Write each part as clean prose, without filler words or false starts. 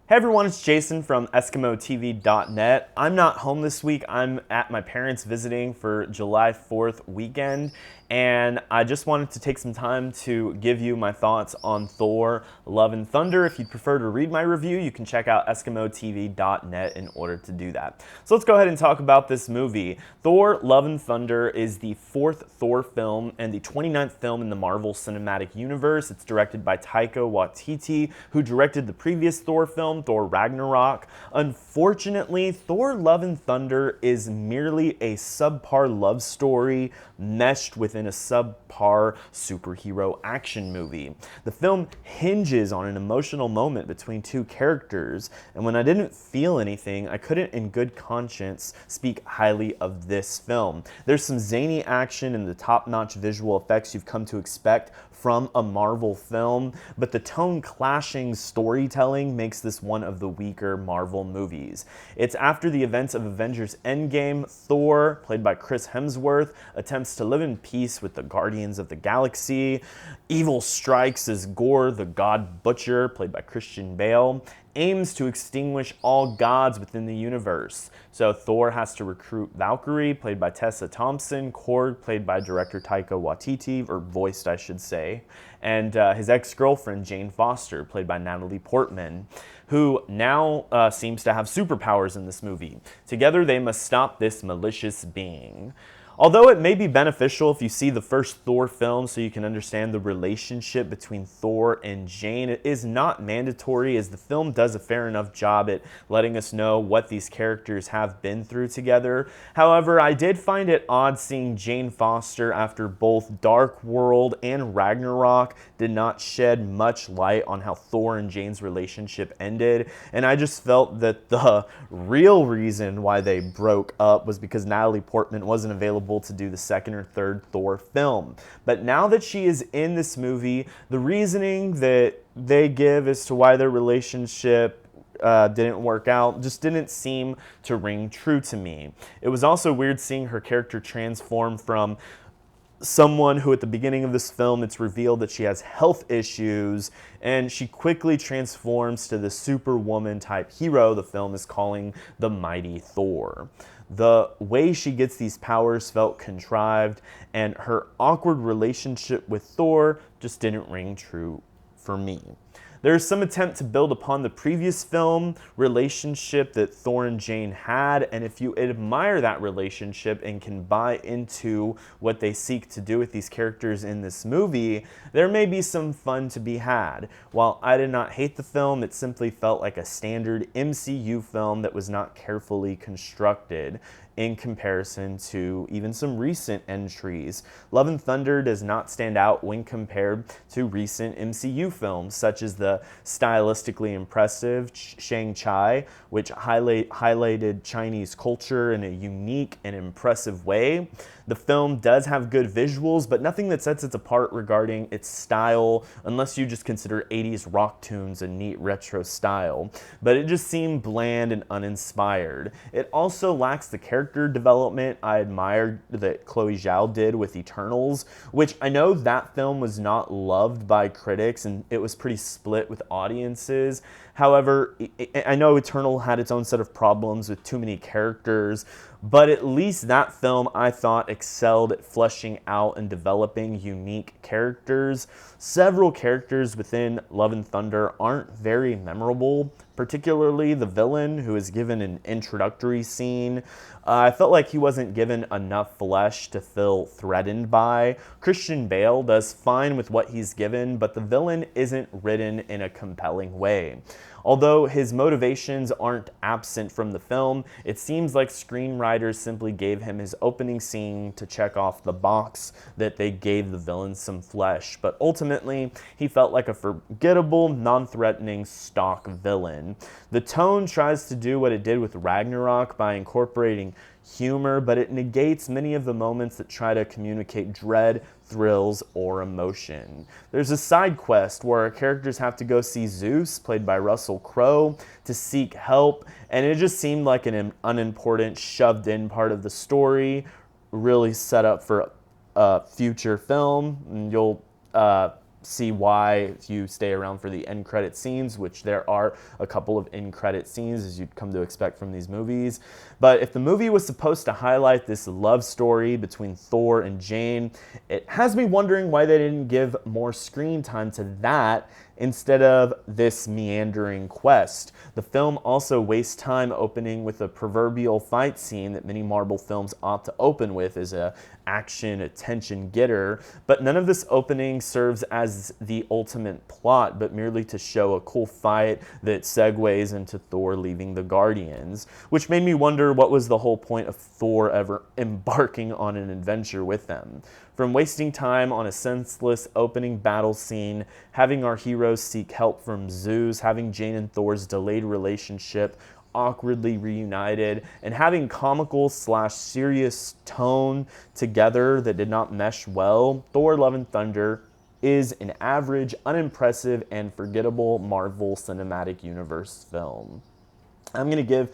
Hey everyone, it's Jason from EskimoTV.net. I'm not home this week. I'm at my parents' visiting for July 4th weekend, and I just wanted to take some time to give you my thoughts on Thor, Love and Thunder. If you'd prefer to read my review, you can check out EskimoTV.net in order to do that. So let's go ahead and talk about this movie. Thor, Love and Thunder is the fourth Thor film and the 29th film in the Marvel Cinematic Universe. It's directed by Taika Waititi, who directed the previous Thor film, Thor Ragnarok. Unfortunately, Thor Love and Thunder is merely a subpar love story meshed within a subpar superhero action movie. The film hinges on an emotional moment between two characters, and when I didn't feel anything, I couldn't in good conscience speak highly of this film. There's some zany action and the top-notch visual effects you've come to expect from a Marvel film, but the tone-clashing storytelling makes this one of the weaker Marvel movies. It's after the events of Avengers Endgame. Thor, played by Chris Hemsworth, attempts to live in peace with the Guardians of the Galaxy. Evil strikes as Gore, the God Butcher, played by Christian Bale, aims to extinguish all gods within the universe. So Thor has to recruit Valkyrie, played by Tessa Thompson, Korg, played by director Taika Waititi, or voiced I should say, and his ex-girlfriend Jane Foster, played by Natalie Portman, who now seems to have superpowers in this movie. Together they must stop this malicious being. Although it may be beneficial if you see the first Thor film so you can understand the relationship between Thor and Jane, it is not mandatory, as the film does a fair enough job at letting us know what these characters have been through together. However, I did find it odd seeing Jane Foster after both Dark World and Ragnarok did not shed much light on how Thor and Jane's relationship ended, and I just felt that the real reason why they broke up was because Natalie Portman wasn't available to do the second or third Thor film. But now that she is in this movie, the reasoning that they give as to why their relationship didn't work out just didn't seem to ring true to me. It was also weird seeing her character transform from someone who at the beginning of this film it's revealed that she has health issues, and she quickly transforms to the superwoman type hero the film is calling the mighty Thor. The way she gets these powers felt contrived, and her awkward relationship with Thor just didn't ring true for me. There is some attempt to build upon the previous film relationship that Thor and Jane had, and if you admire that relationship and can buy into what they seek to do with these characters in this movie, there may be some fun to be had. While I did not hate the film, it simply felt like a standard MCU film that was not carefully constructed in comparison to even some recent entries. Love and Thunder does not stand out when compared to recent MCU films, such as the stylistically impressive Shang-Chi, which highlighted Chinese culture in a unique and impressive way. The film does have good visuals, but nothing that sets it apart regarding its style, unless you just consider 80s rock tunes a neat retro style. But it just seemed bland and uninspired. It also lacks the character development I admired that Chloe Zhao did with Eternals, which I know that film was not loved by critics and it was pretty split with audiences. However, I know Eternal had its own set of problems with too many characters, but at least that film, I thought, excelled at fleshing out and developing unique characters. Several characters within Love and Thunder aren't very memorable, particularly the villain, who is given an introductory scene. I felt like he wasn't given enough flesh to feel threatened by. Christian Bale does fine with what he's given, but the villain isn't written in a compelling way. Although his motivations aren't absent from the film, it seems like screenwriters simply gave him his opening scene to check off the box that they gave the villain some flesh, but ultimately he felt like a forgettable, non-threatening stock villain. The tone tries to do what it did with Ragnarok by incorporating humor, but it negates many of the moments that try to communicate dread, thrills, or emotion. There's a side quest where our characters have to go see Zeus, played by Russell Crowe, to seek help, and it just seemed like an unimportant, shoved-in part of the story, really set up for a future film. And you'll see why if you stay around for the end credit scenes, which there are a couple of end credit scenes as you'd come to expect from these movies. But if the movie was supposed to highlight this love story between Thor and Jane, it has me wondering why they didn't give more screen time to that instead of this meandering quest. The film also wastes time opening with a proverbial fight scene that many Marvel films opt to open with as a action attention getter, but none of this opening serves as the ultimate plot, but merely to show a cool fight that segues into Thor leaving the Guardians, which made me wonder what was the whole point of Thor ever embarking on an adventure with them. From wasting time on a senseless opening battle scene, having our heroes seek help from Zeus, having Jane and Thor's delayed relationship awkwardly reunited, and having comical / serious tone together that did not mesh well, Thor Love and Thunder is an average, unimpressive, and forgettable Marvel Cinematic Universe film. I'm going to give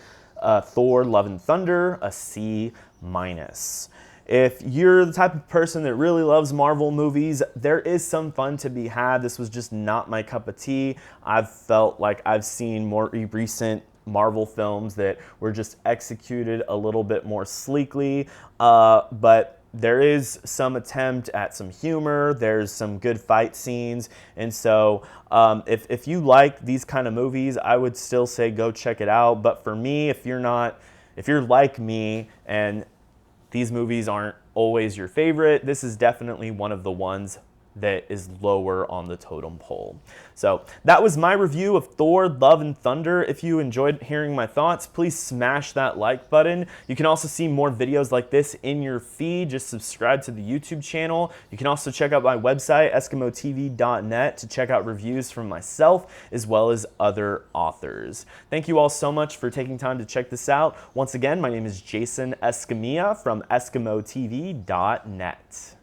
Thor Love and Thunder a C-. If you're the type of person that really loves Marvel movies, there is some fun to be had. This was just not my cup of tea. I've felt like I've seen more recent Marvel films that were just executed a little bit more sleekly, but there is some attempt at some humor. There's some good fight scenes, and so if you like these kind of movies, I would still say go check it out. But for me, if you're like me and these movies aren't always your favorite, this is definitely one of the ones that is lower on the totem pole. So that was my review of Thor Love and Thunder. If you enjoyed hearing my thoughts, please smash that like button. You can also see more videos like this in your feed. Just subscribe to the YouTube channel. You can also check out my website, EskimoTV.net, to check out reviews from myself as well as other authors. Thank you all so much for taking time to check this out. Once again, my name is Jason Escamilla from EskimoTV.net.